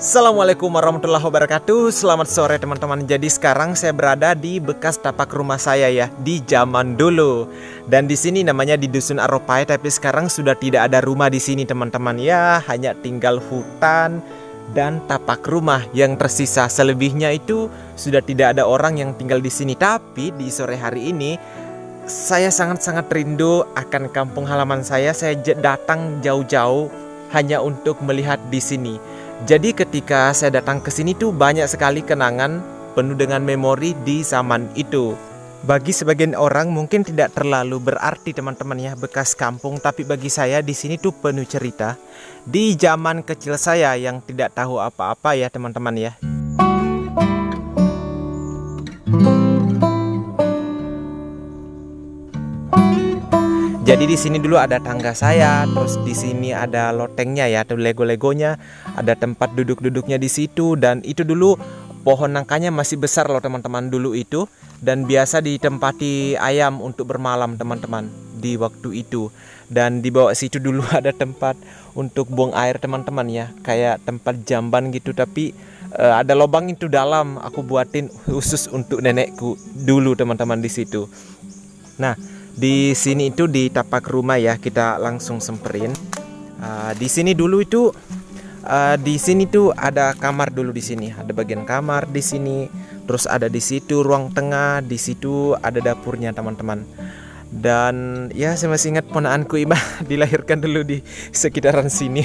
Assalamualaikum warahmatullahi wabarakatuh. Selamat sore teman-teman. Jadi sekarang saya berada di bekas tapak rumah saya ya, di zaman dulu. Dan di sini namanya di Dusun Aropai, tapi sekarang sudah tidak ada rumah di sini teman-teman ya, hanya tinggal hutan dan tapak rumah yang tersisa. Selebihnya itu sudah tidak ada orang yang tinggal di sini. Tapi di sore hari ini saya sangat-sangat rindu akan kampung halaman saya. Saya datang jauh-jauh hanya untuk melihat di sini. Jadi ketika saya datang ke sini tuh banyak sekali kenangan penuh dengan memori di zaman itu. Bagi sebagian orang mungkin tidak terlalu berarti teman-teman ya bekas kampung, tapi bagi saya di sini tuh penuh cerita. Di zaman kecil saya yang tidak tahu apa-apa ya teman-teman ya. Jadi di sini dulu ada tangga saya, terus di sini ada lotengnya ya, atau lego-legonya, ada tempat duduk-duduknya di situ, dan itu dulu pohon nangkanya masih besar loh teman-teman dulu itu, dan biasa ditempati ayam untuk bermalam teman-teman di waktu itu. Dan di bawah situ dulu ada tempat untuk buang air teman-teman ya, kayak tempat jamban gitu, tapi ada lubang itu dalam, aku buatin khusus untuk nenekku dulu teman-teman di situ. Nah, di sini itu di tapak rumah ya, kita langsung semperin. Di sini dulu itu di sini tuh ada kamar dulu di sini. Ada bagian kamar di sini. Terus ada di situ ruang tengah, di situ ada dapurnya teman-teman. Dan ya saya masih ingat ponaanku Iba dilahirkan dulu di sekitaran sini.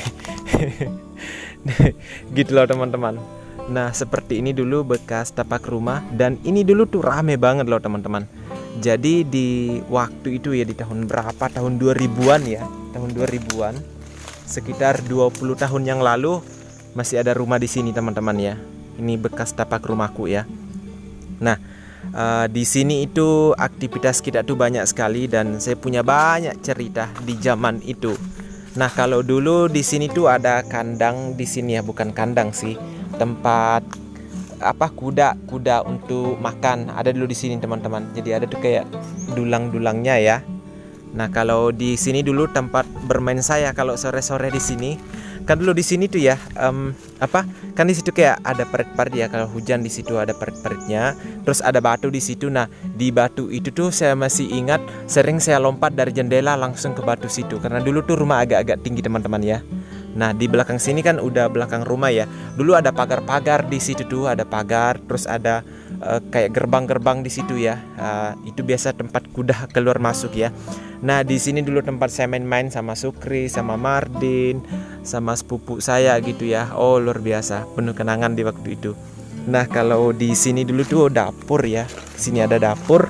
Gitu loh teman-teman. Nah, seperti ini dulu bekas tapak rumah, dan ini dulu tuh rame banget loh teman-teman. Jadi di waktu itu ya, di tahun berapa, tahun 2000-an ya, tahun 2000-an, sekitar 20 tahun yang lalu masih ada rumah di sini teman-teman ya. Ini bekas tapak rumahku ya. Nah, di sini itu aktivitas kita tuh banyak sekali, dan saya punya banyak cerita di zaman itu. Nah, kalau dulu di sini tuh ada kandang di sini ya, bukan kandang sih, tempat kuda untuk makan ada dulu di sini teman-teman. Jadi ada tuh kayak dulang-dulangnya ya. Nah, kalau di sini dulu tempat bermain saya kalau sore-sore di sini. Kan dulu di sini tuh ya kan di situ kayak ada parit-parit ya, kalau hujan di situ ada parit-paritnya. Terus ada batu di situ. Nah, di batu itu tuh saya masih ingat sering saya lompat dari jendela langsung ke batu situ, karena dulu tuh rumah agak-agak tinggi teman-teman ya. Nah, di belakang sini kan udah belakang rumah ya. Dulu ada pagar-pagar di situ tuh, ada pagar, terus ada kayak gerbang-gerbang di situ ya. Itu biasa tempat kuda keluar masuk ya. Nah, di sini dulu tempat saya main-main sama Sukri, sama Mardin, sama sepupu saya gitu ya. Oh, luar biasa, penuh kenangan di waktu itu. Nah, kalau di sini dulu tuh dapur ya. Sini ada dapur.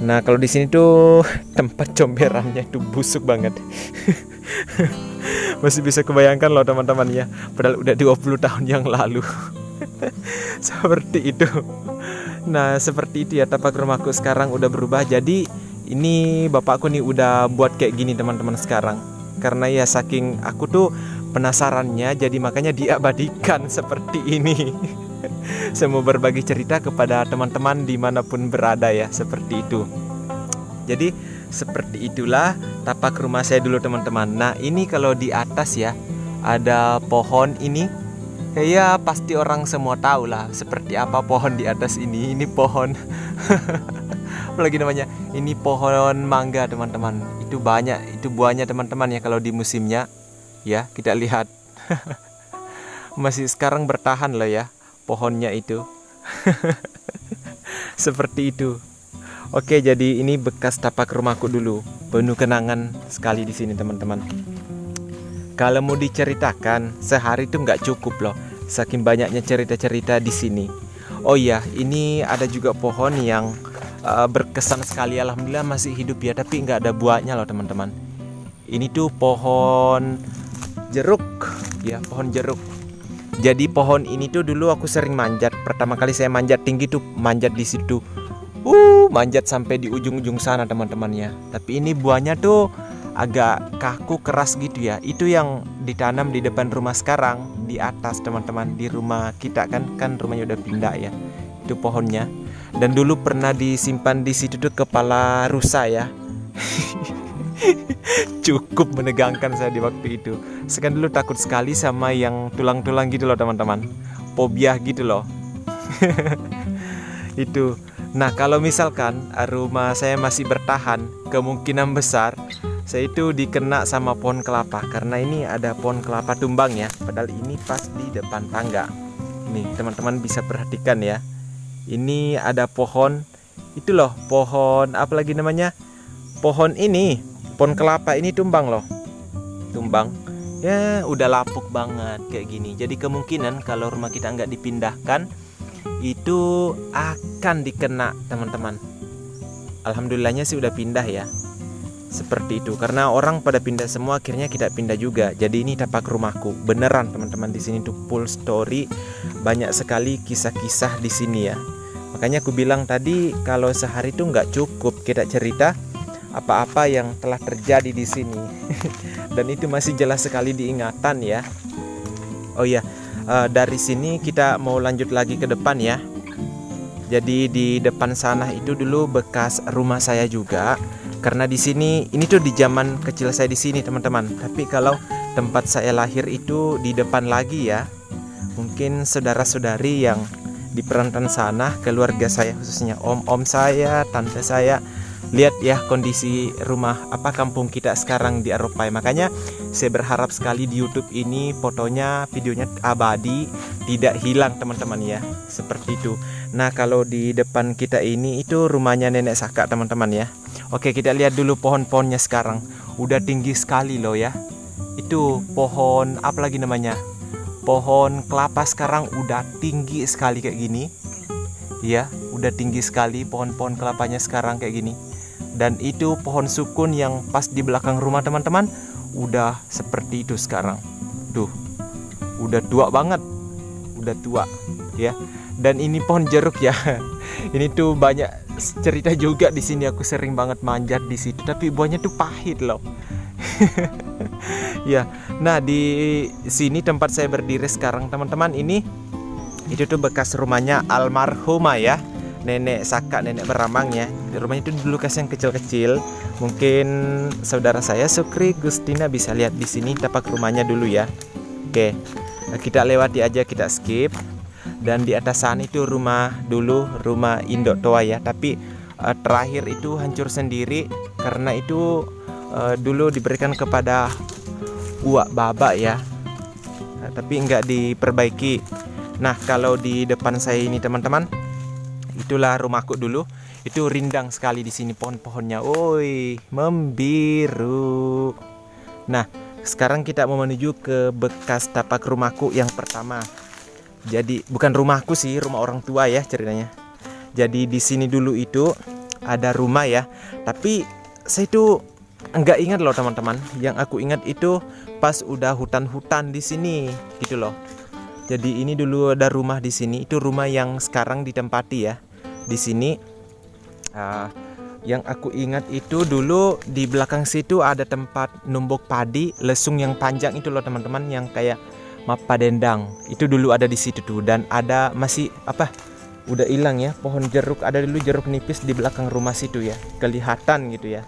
Nah, kalau di sini tuh tempat comberannya itu busuk banget. Masih bisa kebayangkan loh teman-teman ya, padahal udah 20 tahun yang lalu. Seperti itu. Nah, seperti itu ya tapak rumahku sekarang udah berubah. Jadi ini bapakku nih udah buat kayak gini teman-teman sekarang. Karena ya saking aku tuh penasarannya, jadi makanya diabadikan seperti ini. Saya mau berbagi cerita kepada teman-teman dimanapun berada ya, seperti itu. Jadi seperti itulah tapak rumah saya dulu teman-teman. Nah, ini kalau di atas ya ada pohon ini. Ya pasti orang semua tahu lah seperti apa pohon di atas ini. Ini pohon apalagi namanya? Ini pohon mangga teman-teman. Itu banyak, itu buahnya teman-teman ya kalau di musimnya. Ya, kita lihat. Masih sekarang bertahan loh ya pohonnya itu. Seperti itu. Oke, jadi ini bekas tapak rumahku dulu. Penuh kenangan sekali di sini teman-teman. Kalau mau diceritakan sehari itu nggak cukup loh, saking banyaknya cerita-cerita di sini. Oh iya, ini ada juga pohon yang berkesan sekali. Alhamdulillah masih hidup ya, tapi nggak ada buahnya loh teman-teman. Ini tuh pohon jeruk ya, pohon jeruk. Jadi pohon ini tuh dulu aku sering manjat. Pertama kali saya manjat tinggi tuh manjat di situ. Manjat sampai di ujung-ujung sana teman-temannya. Tapi ini buahnya tuh agak kaku, keras gitu ya. Itu yang ditanam di depan rumah sekarang, di atas teman-teman, di rumah kita kan rumahnya udah pindah ya. Itu pohonnya. Dan dulu pernah disimpan di situ tuh kepala rusa ya. Cukup menegangkan saya di waktu itu. Saya kan dulu takut sekali sama yang tulang-tulang gitu loh teman-teman. Fobia gitu loh. Itu. Nah, kalau misalkan rumah saya masih bertahan, kemungkinan besar saya itu dikena sama pohon kelapa. Karena ini ada pohon kelapa tumbang ya. Padahal ini pas di depan tangga. Nih, teman-teman bisa perhatikan ya. Ini ada pohon, itu loh, pohon apa lagi namanya? Pohon ini, pohon kelapa ini tumbang loh. Tumbang. Ya, udah lapuk banget kayak gini. Jadi kemungkinan kalau rumah kita nggak dipindahkan, itu akan dikena teman-teman. Alhamdulillahnya sih udah pindah ya. Seperti itu. Karena orang pada pindah semua, akhirnya kita pindah juga. Jadi ini tapak rumahku. Beneran teman-teman, di sini tuh full story. Banyak sekali kisah-kisah di sini ya. Makanya aku bilang tadi kalau sehari tuh nggak cukup kita cerita apa-apa yang telah terjadi di sini. Dan itu masih jelas sekali diingatan ya. Oh iya. Dari sini kita mau lanjut lagi ke depan ya. Jadi di depan sana itu dulu bekas rumah saya juga. Karena di sini ini tuh di zaman kecil saya di sini teman-teman. Tapi kalau tempat saya lahir itu di depan lagi ya. Mungkin saudara-saudari yang di perantauan sana, keluarga saya khususnya om-om saya, tante saya, lihat ya kondisi rumah kampung kita sekarang di Aropai. Makanya saya berharap sekali di YouTube ini fotonya, videonya abadi, tidak hilang teman-teman ya. Seperti itu. Nah, kalau di depan kita ini itu rumahnya nenek Saka teman-teman ya. Oke, kita lihat dulu pohon-pohonnya sekarang. Udah tinggi sekali loh ya. Itu pohon apa lagi namanya? Pohon kelapa sekarang udah tinggi sekali kayak gini. Ya, udah tinggi sekali pohon-pohon kelapanya sekarang kayak gini. Dan itu pohon sukun yang pas di belakang rumah teman-teman udah seperti itu sekarang. Tuh, udah tua banget, udah tua ya. Dan ini pohon jeruk ya. Ini tuh banyak cerita juga di sini. Aku sering banget manjat di situ, tapi buahnya tuh pahit loh. Ya, nah di sini tempat saya berdiri sekarang teman-teman, ini itu tuh bekas rumahnya almarhumah ya. Nenek Saka, nenek Beramang ya. Rumahnya itu dulu kasih yang kecil-kecil. Mungkin saudara saya Sukri Gustina bisa lihat di sini tapak rumahnya dulu ya. Oke, kita lewati aja, kita skip. Dan di atas sana itu rumah dulu, rumah indok tua ya. Tapi terakhir itu hancur sendiri karena itu dulu diberikan kepada uak baba ya. Tapi nggak diperbaiki. Nah, kalau di depan saya ini teman-teman, itulah rumahku dulu. Itu rindang sekali di sini pohon-pohonnya. Woi, membiru. Nah, sekarang kita mau menuju ke bekas tapak rumahku yang pertama. Jadi bukan rumahku sih, rumah orang tua ya ceritanya. Jadi di sini dulu itu ada rumah ya. Tapi saya itu enggak ingat loh teman-teman. Yang aku ingat itu pas udah hutan-hutan di sini gitu loh. Jadi ini dulu ada rumah di sini. Itu rumah yang sekarang ditempati ya. Di sini yang aku ingat itu dulu di belakang situ ada tempat numbuk padi, lesung yang panjang itu loh teman-teman, yang kayak mapa dendang. Itu dulu ada di situ tuh. Dan ada masih udah hilang ya, pohon jeruk. Ada dulu jeruk nipis di belakang rumah situ ya, kelihatan gitu ya.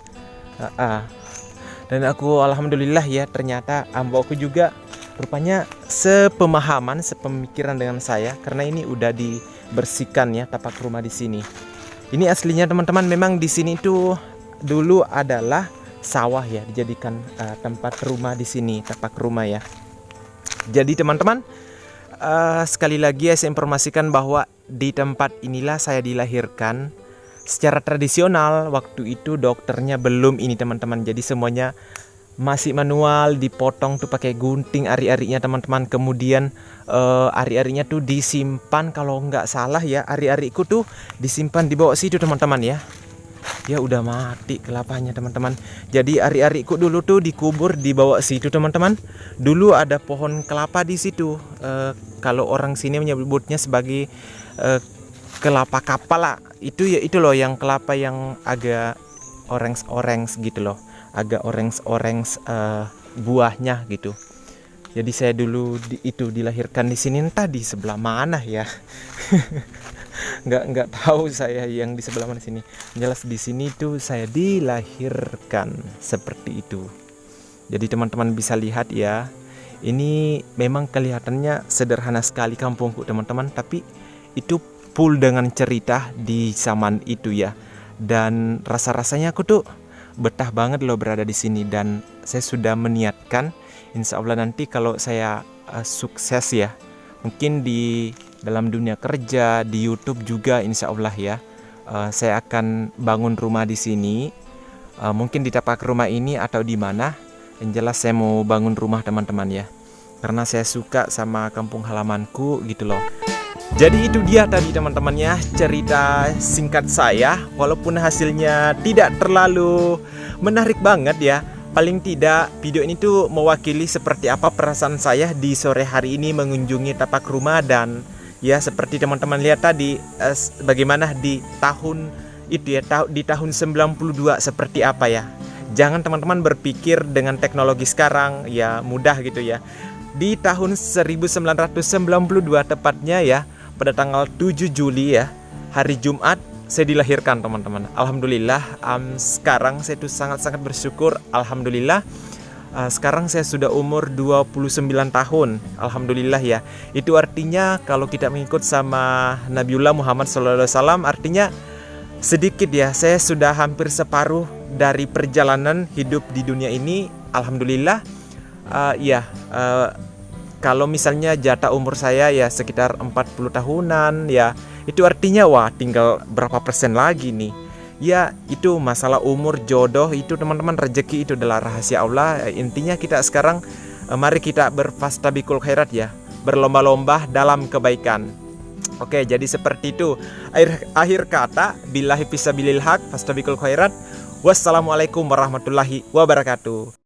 Dan aku alhamdulillah ya, ternyata ambokku juga rupanya sepemahaman, sepemikiran dengan saya, karena ini udah dibersihkan ya tapak rumah di sini. Ini aslinya teman-teman, memang di sini itu dulu adalah sawah ya, dijadikan tempat rumah di sini, tapak rumah ya. Jadi teman-teman, sekali lagi saya informasikan bahwa di tempat inilah saya dilahirkan. Secara tradisional waktu itu dokternya belum ini teman-teman, jadi semuanya masih manual, dipotong tuh pakai gunting ari-arinya teman-teman. Kemudian ari-arinya tuh disimpan, kalau nggak salah ya, ari-ariku tuh disimpan di bawah situ teman-teman ya. Ya udah mati kelapanya teman-teman. Jadi ari-ariku dulu tuh dikubur di bawah situ teman-teman. Dulu ada pohon kelapa di situ. Kalau orang sini menyebutnya sebagai kelapa kapal lah. Itu ya, itu loh yang kelapa yang agak orange-orange gitu loh. Agak orange-orange buahnya gitu. Jadi saya dulu itu dilahirkan di sini, entah di sebelah mana ya. nggak tahu saya yang di sebelah mana sini. Jelas di sini tuh saya dilahirkan seperti itu. Jadi teman-teman bisa lihat ya, ini memang kelihatannya sederhana sekali kampungku teman-teman, tapi itu full dengan cerita di zaman itu ya. Dan rasa-rasanya aku tuh betah banget loh berada di sini, dan saya sudah meniatkan insya Allah nanti kalau saya sukses ya, mungkin di dalam dunia kerja, di YouTube juga insya Allah ya, saya akan bangun rumah di sini, mungkin di tapak rumah ini atau di mana. Yang jelas saya mau bangun rumah teman-teman ya, karena saya suka sama kampung halamanku gitu loh. Jadi itu dia tadi teman-teman ya, cerita singkat saya, walaupun hasilnya tidak terlalu menarik banget ya. Paling tidak video ini tuh mewakili seperti apa perasaan saya di sore hari ini mengunjungi tapak rumah. Dan ya seperti teman-teman lihat tadi, bagaimana di tahun itu ya, di tahun 92 seperti apa ya. Jangan teman-teman berpikir dengan teknologi sekarang ya mudah gitu ya. Di tahun 1992 tepatnya ya, pada tanggal 7 Juli ya, hari Jumat, saya dilahirkan teman-teman. Alhamdulillah, sekarang saya tuh sangat-sangat bersyukur. Alhamdulillah, sekarang saya sudah umur 29 tahun. Alhamdulillah ya. Itu artinya kalau kita mengikut sama Nabiullah Muhammad SAW, artinya sedikit ya, saya sudah hampir separuh dari perjalanan hidup di dunia ini. Alhamdulillah kalau misalnya jatah umur saya ya sekitar 40 tahunan ya, itu artinya wah tinggal berapa persen lagi nih. Ya itu masalah umur, jodoh itu teman-teman, rezeki itu adalah rahasia Allah. Intinya kita sekarang mari kita berfastabiqul khairat ya, berlomba-lomba dalam kebaikan. Oke, jadi seperti itu. Akhir kata, billahi fisabilil haq, fastabiqul khairat. Wassalamualaikum warahmatullahi wabarakatuh.